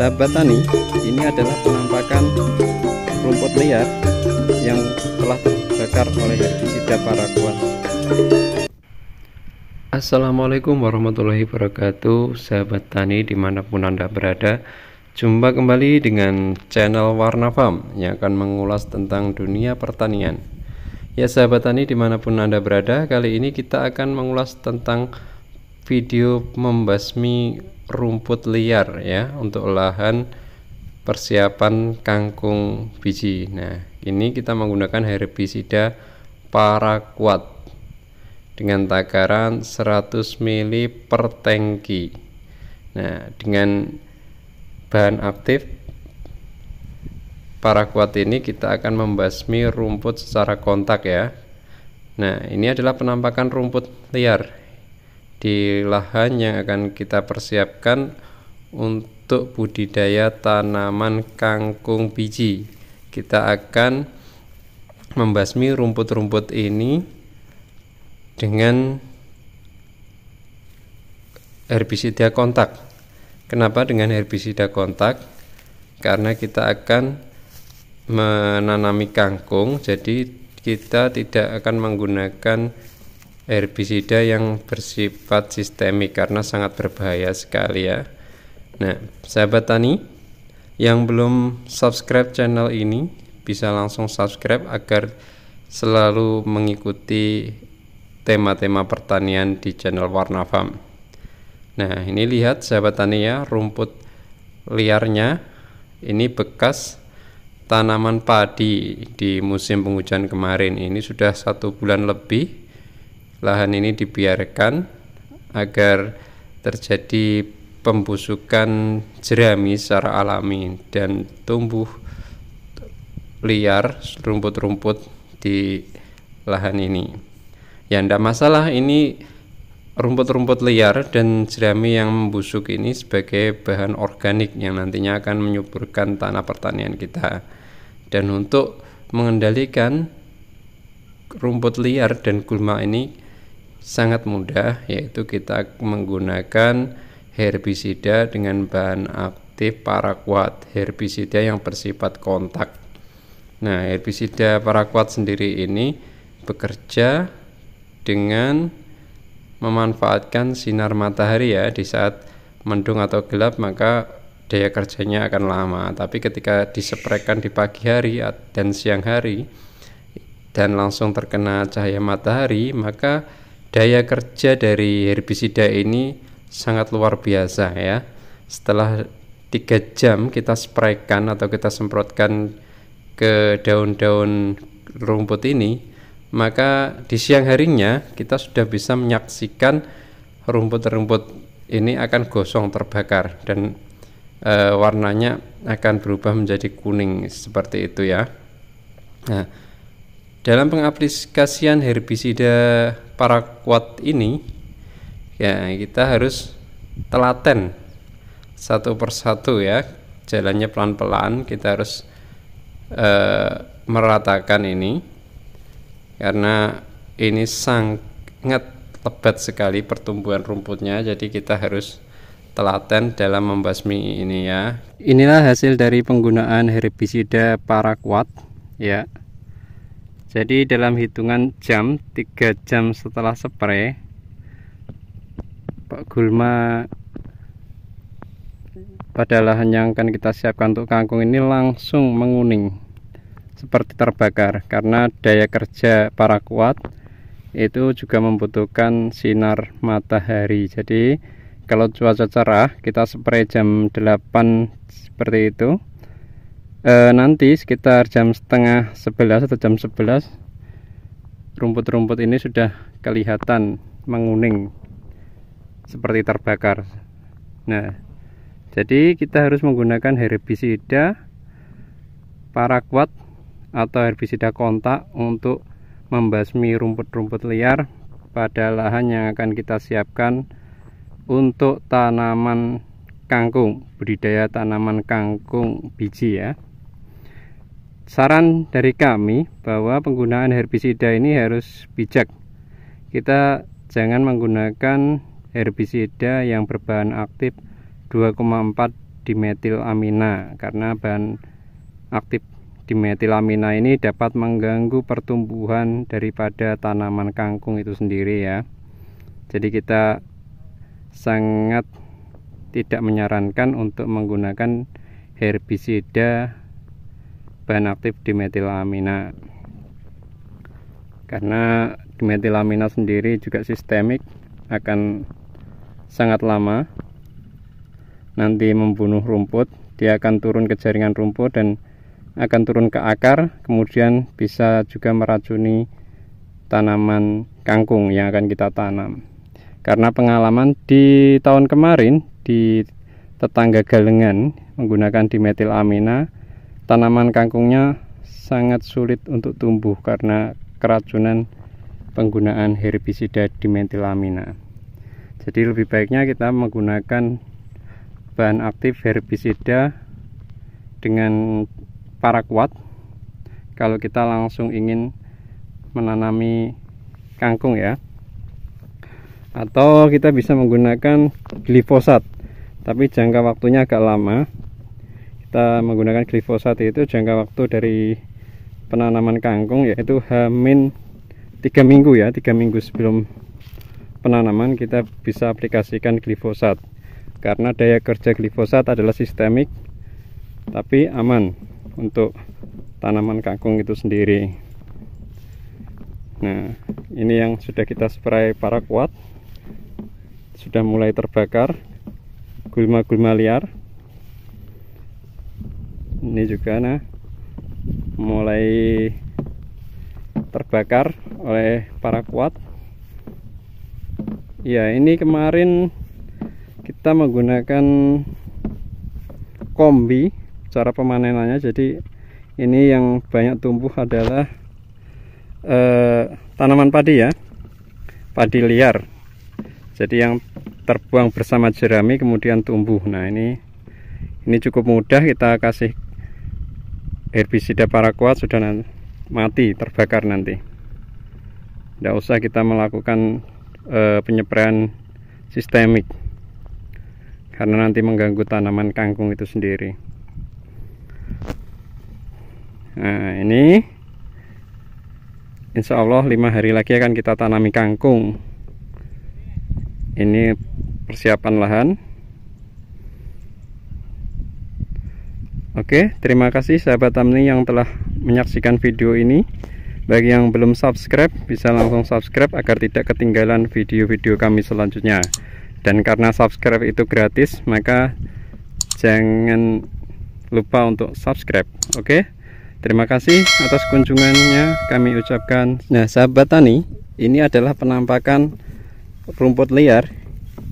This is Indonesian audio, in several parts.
Sahabat tani, ini adalah penampakan rumput liar yang telah terbakar oleh herbisida paraquat. Assalamualaikum warahmatullahi wabarakatuh, sahabat tani dimanapun Anda berada. Jumpa kembali dengan channel Warna Farm yang akan mengulas tentang dunia pertanian. Ya sahabat tani dimanapun Anda berada, kali ini kita akan mengulas tentang video membasmi rumput liar ya, untuk lahan persiapan kangkung biji. Nah, ini kita menggunakan herbisida paraquat dengan takaran 100 ml per tangki. Nah, dengan bahan aktif paraquat ini kita akan membasmi rumput secara kontak ya. Nah, ini adalah penampakan rumput liar di lahan yang akan kita persiapkan untuk budidaya tanaman kangkung biji. Kita akan membasmi rumput-rumput ini dengan herbisida kontak. Kenapa dengan herbisida kontak? Karena kita akan menanami kangkung, jadi kita tidak akan menggunakan herbisida yang bersifat sistemik karena sangat berbahaya sekali ya. Nah, sahabat tani yang belum subscribe channel ini bisa langsung subscribe agar selalu mengikuti tema-tema pertanian di channel Warna Farm. Nah, ini lihat sahabat tani ya, rumput liarnya ini bekas tanaman padi di musim penghujan kemarin. Ini sudah 1 bulan lebih lahan ini dibiarkan agar terjadi pembusukan jerami secara alami dan tumbuh liar rumput-rumput di lahan ini. Ya, tidak masalah, ini rumput-rumput liar dan jerami yang membusuk ini sebagai bahan organik yang nantinya akan menyuburkan tanah pertanian kita. Dan untuk mengendalikan rumput liar dan gulma ini sangat mudah, yaitu kita menggunakan herbisida dengan bahan aktif paraquat, herbisida yang bersifat kontak. Nah, herbisida paraquat sendiri ini bekerja dengan memanfaatkan sinar matahari ya. Di saat mendung atau gelap maka daya kerjanya akan lama, tapi ketika dispraykan di pagi hari dan siang hari dan langsung terkena cahaya matahari, maka daya kerja dari herbisida ini sangat luar biasa ya. Setelah 3 jam kita spraykan atau kita semprotkan ke daun-daun rumput ini, maka di siang harinya kita sudah bisa menyaksikan rumput-rumput ini akan gosong terbakar dan warnanya akan berubah menjadi kuning seperti itu ya. Nah, dalam pengaplikasian herbisida paraquat ini ya, kita harus telaten satu persatu ya, jalannya pelan-pelan. Kita harus meratakan ini karena ini sangat lebat sekali pertumbuhan rumputnya, jadi kita harus telaten dalam membasmi ini ya. Inilah hasil dari penggunaan herbisida paraquat ya. Jadi dalam hitungan jam, 3 jam setelah spray, gulma pada lahan yang akan kita siapkan untuk kangkung ini langsung menguning seperti terbakar, karena daya kerja paraquat itu juga membutuhkan sinar matahari. Jadi kalau cuaca cerah kita spray jam 8 seperti itu, nanti sekitar jam setengah 11 atau jam 11 rumput-rumput ini sudah kelihatan menguning seperti terbakar. Nah, jadi kita harus menggunakan herbisida paraquat atau herbisida kontak untuk membasmi rumput-rumput liar pada lahan yang akan kita siapkan untuk tanaman kangkung, budidaya tanaman kangkung biji ya. Saran dari kami bahwa penggunaan herbisida ini harus bijak. Kita jangan menggunakan herbisida yang berbahan aktif 2,4 dimetilamina, karena bahan aktif dimetilamina ini dapat mengganggu pertumbuhan daripada tanaman kangkung itu sendiri ya. Jadi kita sangat tidak menyarankan untuk menggunakan herbisida bahan aktif dimetilamina, karena dimetilamina sendiri juga sistemik, akan sangat lama nanti membunuh rumput. Dia akan turun ke jaringan rumput dan akan turun ke akar, kemudian bisa juga meracuni tanaman kangkung yang akan kita tanam. Karena pengalaman di tahun kemarin di tetangga Galengan menggunakan dimetilamina, tanaman kangkungnya sangat sulit untuk tumbuh karena keracunan penggunaan herbisida dimetilamina. Jadi lebih baiknya kita menggunakan bahan aktif herbisida dengan paraquat kalau kita langsung ingin menanami kangkung ya. Atau kita bisa menggunakan glifosat, tapi jangka waktunya agak lama. Kita menggunakan glifosat itu jangka waktu dari penanaman kangkung yaitu H-3 minggu ya, 3 minggu sebelum penanaman kita bisa aplikasikan glifosat, karena daya kerja glifosat adalah sistemik tapi aman untuk tanaman kangkung itu sendiri. Nah, ini yang sudah kita spray paraquat, sudah mulai terbakar gulma-gulma liar. Ini juga mulai terbakar oleh paraquat. Ya, ini kemarin kita menggunakan kombi cara pemanenannya. Jadi ini yang banyak tumbuh adalah tanaman padi ya, padi liar. Jadi yang terbuang bersama jerami kemudian tumbuh. Nah, ini cukup mudah, kita kasih herbisida paraquat sudah mati, terbakar nanti. Tidak usah kita melakukan penyepraian sistemik, karena nanti mengganggu tanaman kangkung itu sendiri. Nah, ini insya Allah 5 hari lagi akan kita tanami kangkung. Ini persiapan lahan. Oke, terima kasih sahabat Tamni yang telah menyaksikan video ini. Bagi yang belum subscribe, bisa langsung subscribe agar tidak ketinggalan video-video kami selanjutnya. Dan karena subscribe itu gratis, maka jangan lupa untuk subscribe. Oke, terima kasih atas kunjungannya kami ucapkan. Nah sahabat tani, ini adalah penampakan rumput liar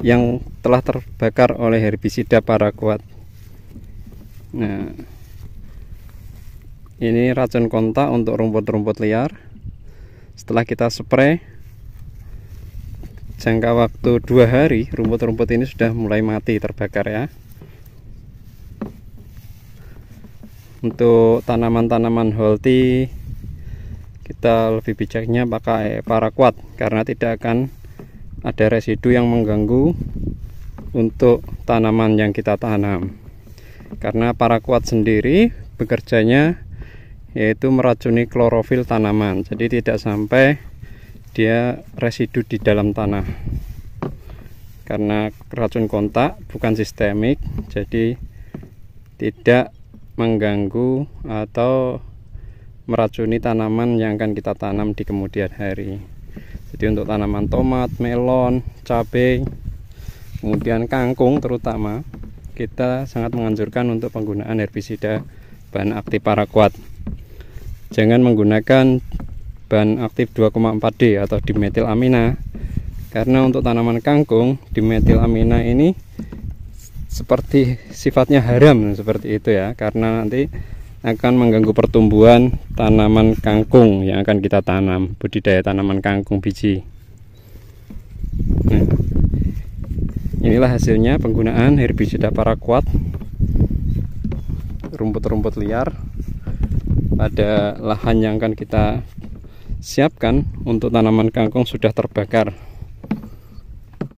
yang telah terbakar oleh herbisida paraquat. Nah, ini racun kontak untuk rumput-rumput liar. Setelah kita spray, jangka waktu 2 hari rumput-rumput ini sudah mulai mati, terbakar ya. Untuk tanaman-tanaman holti kita lebih bijaknya pakai paraquat, karena tidak akan ada residu yang mengganggu untuk tanaman yang kita tanam. Karena paraquat sendiri bekerjanya yaitu meracuni klorofil tanaman, jadi tidak sampai dia residu di dalam tanah. Karena racun kontak bukan sistemik, jadi tidak mengganggu atau meracuni tanaman yang akan kita tanam di kemudian hari. Jadi untuk tanaman tomat, melon, cabai, kemudian kangkung terutama, kita sangat menganjurkan untuk penggunaan herbisida bahan aktif paraquat. Jangan menggunakan bahan aktif 2,4-D atau dimetilamina, karena untuk tanaman kangkung dimetilamina ini seperti sifatnya haram seperti itu ya, karena nanti akan mengganggu pertumbuhan tanaman kangkung yang akan kita tanam, budidaya tanaman kangkung biji. Nah, inilah hasilnya penggunaan herbisida paraquat rumput-rumput liar pada lahan yang akan kita siapkan untuk tanaman kangkung sudah terbakar.